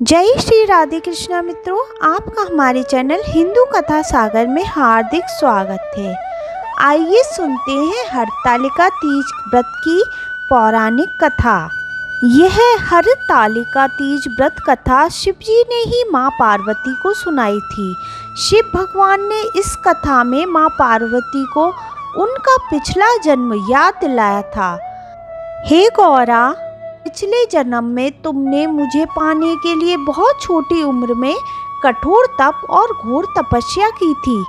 जय श्री राधे कृष्णा मित्रों, आपका हमारे चैनल हिंदू कथा सागर में हार्दिक स्वागत है। आइए सुनते हैं हरतालिका तीज व्रत की पौराणिक कथा। यह हरतालिका तीज व्रत कथा शिवजी ने ही मां पार्वती को सुनाई थी। शिव भगवान ने इस कथा में मां पार्वती को उनका पिछला जन्म याद दिलाया था। हे गौरा, पिछले जन्म में तुमने मुझे पाने के लिए बहुत छोटी उम्र में कठोर तप और घोर तपस्या की थी।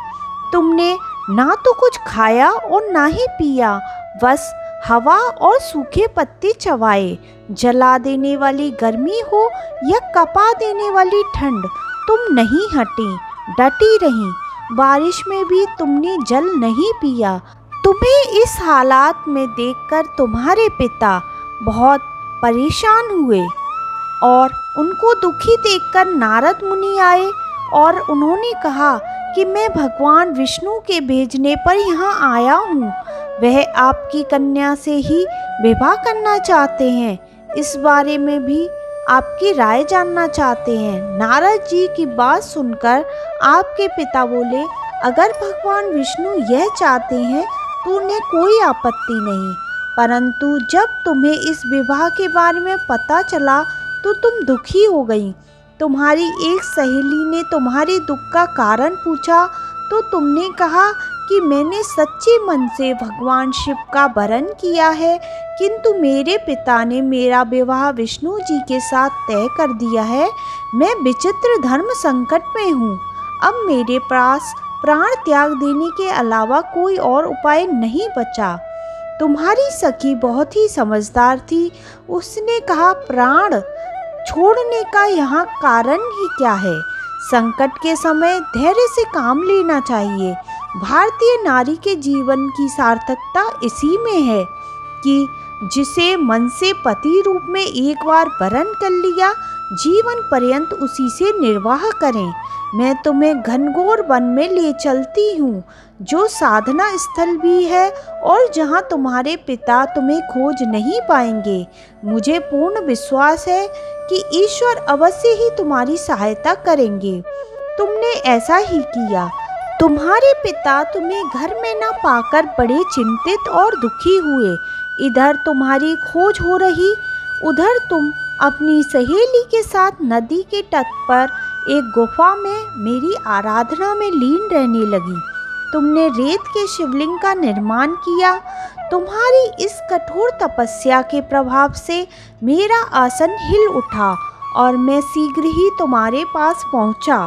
तुमने ना तो कुछ खाया और ना ही पिया, बस हवा और सूखे पत्ते चबाए। जला देने वाली गर्मी हो या कपा देने वाली ठंड, तुम नहीं हटी, डटी रही। बारिश में भी तुमने जल नहीं पिया। तुम्हें इस हालात में देखकर तुम्हारे पिता बहुत परेशान हुए और उनको दुखी देखकर नारद मुनि आए और उन्होंने कहा कि मैं भगवान विष्णु के भेजने पर यहाँ आया हूँ। वह आपकी कन्या से ही विवाह करना चाहते हैं। इस बारे में भी आपकी राय जानना चाहते हैं। नारद जी की बात सुनकर आपके पिता बोले, अगर भगवान विष्णु यह चाहते हैं तो उन्हें कोई आपत्ति नहीं, परंतु जब तुम्हें इस विवाह के बारे में पता चला तो तुम दुखी हो गई। तुम्हारी एक सहेली ने तुम्हारे दुख का कारण पूछा तो तुमने कहा कि मैंने सच्चे मन से भगवान शिव का वरण किया है, किंतु मेरे पिता ने मेरा विवाह विष्णु जी के साथ तय कर दिया है। मैं विचित्र धर्म संकट में हूँ। अब मेरे पास प्राण त्याग देने के अलावा कोई और उपाय नहीं बचा। तुम्हारी सखी बहुत ही समझदार थी। उसने कहा, प्राण छोड़ने का यहाँ कारण ही क्या है? संकट के समय धैर्य से काम लेना चाहिए। भारतीय नारी के जीवन की सार्थकता इसी में है कि जिसे मन से पति रूप में एक बार वरण कर लिया, जीवन पर्यंत उसी से निर्वाह करें। मैं तुम्हें घनघोर वन में ले चलती हूँ, जो साधना स्थल भी है और जहाँ तुम्हारे पिता तुम्हें खोज नहीं पाएंगे। मुझे पूर्ण विश्वास है कि ईश्वर अवश्य ही तुम्हारी सहायता करेंगे। तुमने ऐसा ही किया। तुम्हारे पिता तुम्हें घर में न पाकर बड़े चिंतित और दुखी हुए। इधर तुम्हारी खोज हो रही, उधर तुम अपनी सहेली के साथ नदी के तट पर एक गुफा में मेरी आराधना में लीन रहने लगी। तुमने रेत के शिवलिंग का निर्माण किया। तुम्हारी इस कठोर तपस्या के प्रभाव से मेरा आसन हिल उठा और मैं शीघ्र ही तुम्हारे पास पहुंचा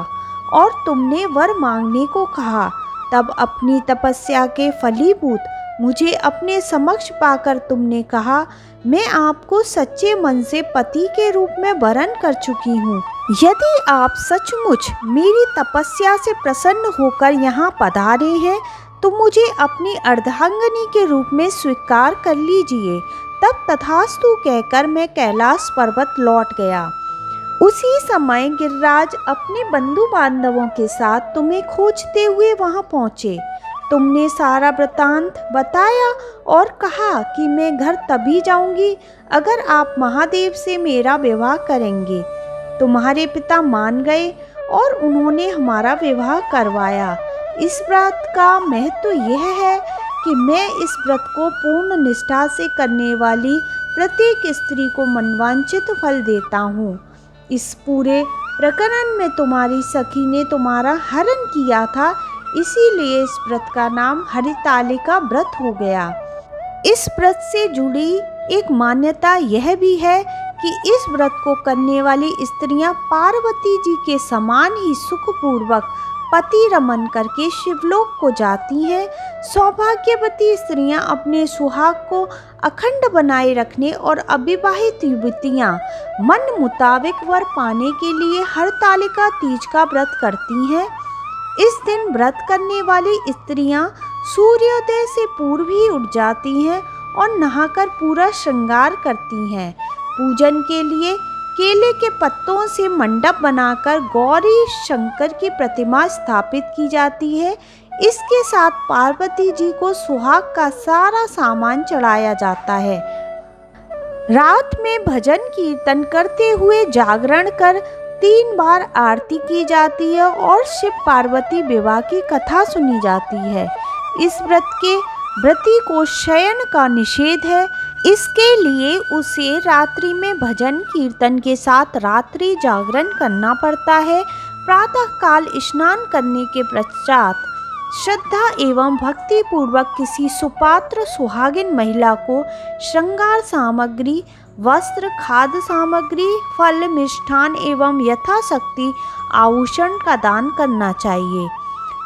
और तुमने वर मांगने को कहा। तब अपनी तपस्या के फलीभूत मुझे अपने समक्ष पाकर तुमने कहा, मैं आपको सच्चे मन से पति के रूप में वरण कर चुकी हूँ। यदि आप सचमुच मेरी तपस्या से प्रसन्न होकर यहाँ पधारे हैं तो मुझे अपनी अर्धांगिनी के रूप में स्वीकार कर लीजिए। तब तथास्तु कहकर मैं कैलाश पर्वत लौट गया। उसी समय गिरिराज अपने बंधु बांधवों के साथ तुम्हें खोजते हुए वहाँ पहुँचे। तुमने सारा वृतांत बताया और कहा कि मैं घर तभी जाऊंगी अगर आप महादेव से मेरा विवाह करेंगे। तुम्हारे पिता मान गए और उन्होंने हमारा विवाह करवाया। इस व्रत का महत्व यह है कि मैं इस व्रत को पूर्ण निष्ठा से करने वाली प्रत्येक स्त्री को मनवांछित फल देता हूँ। इस पूरे प्रकरण में तुम्हारी सखी ने तुम्हारा हरण किया था, इसीलिए इस व्रत का नाम हरतालिका व्रत हो गया। इस व्रत से जुड़ी एक मान्यता यह भी है कि इस व्रत को करने वाली स्त्रियां पार्वती जी के समान ही सुखपूर्वक पति रमन करके शिवलोक को जाती हैं। सौभाग्यवती स्त्रियां अपने सुहाग को अखंड बनाए रखने और अविवाहित युवतियां मन मुताबिक वर पाने के लिए हरतालिका तीज का व्रत करती हैं। इस दिन व्रत करने वाली स्त्रियां सूर्योदय से पूर्व ही उठ जाती हैं और नहाकर पूरा श्रृंगार करती हैं। पूजन के लिए केले के पत्तों से मंडप बनाकर गौरी शंकर की प्रतिमा स्थापित की जाती है। इसके साथ पार्वती जी को सुहाग का सारा सामान चढ़ाया जाता है। रात में भजन कीर्तन करते हुए जागरण कर 3 बार आरती की जाती है और शिव पार्वती विवाह की कथा सुनी जाती है। इस व्रत के व्रती को शयन का निषेध है, इसके लिए उसे रात्रि में भजन कीर्तन के साथ रात्रि जागरण करना पड़ता है। प्रातः काल स्नान करने के पश्चात श्रद्धा एवं भक्ति पूर्वक किसी सुपात्र सुहागिन महिला को श्रृंगार सामग्री, वस्त्र, खाद्य सामग्री, फल, मिष्ठान एवं यथाशक्ति आभूषण का दान करना चाहिए।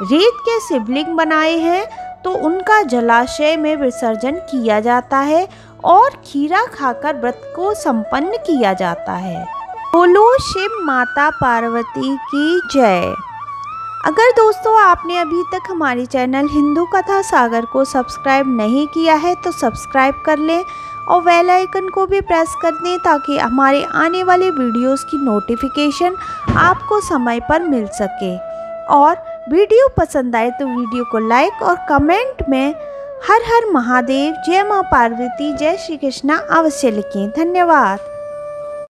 रेत के शिवलिंग बनाए हैं तो उनका जलाशय में विसर्जन किया जाता है और खीरा खाकर व्रत को संपन्न किया जाता है। बोलो शिव माता पार्वती की जय। अगर दोस्तों आपने अभी तक हमारे चैनल हिंदू कथा सागर को सब्सक्राइब नहीं किया है तो सब्सक्राइब कर लें और बेल आइकन को भी प्रेस कर दें ताकि हमारे आने वाले वीडियोस की नोटिफिकेशन आपको समय पर मिल सके। और वीडियो पसंद आए तो वीडियो को लाइक और कमेंट में हर हर महादेव, जय मां पार्वती, जय श्री कृष्णा अवश्य लिखें। धन्यवाद।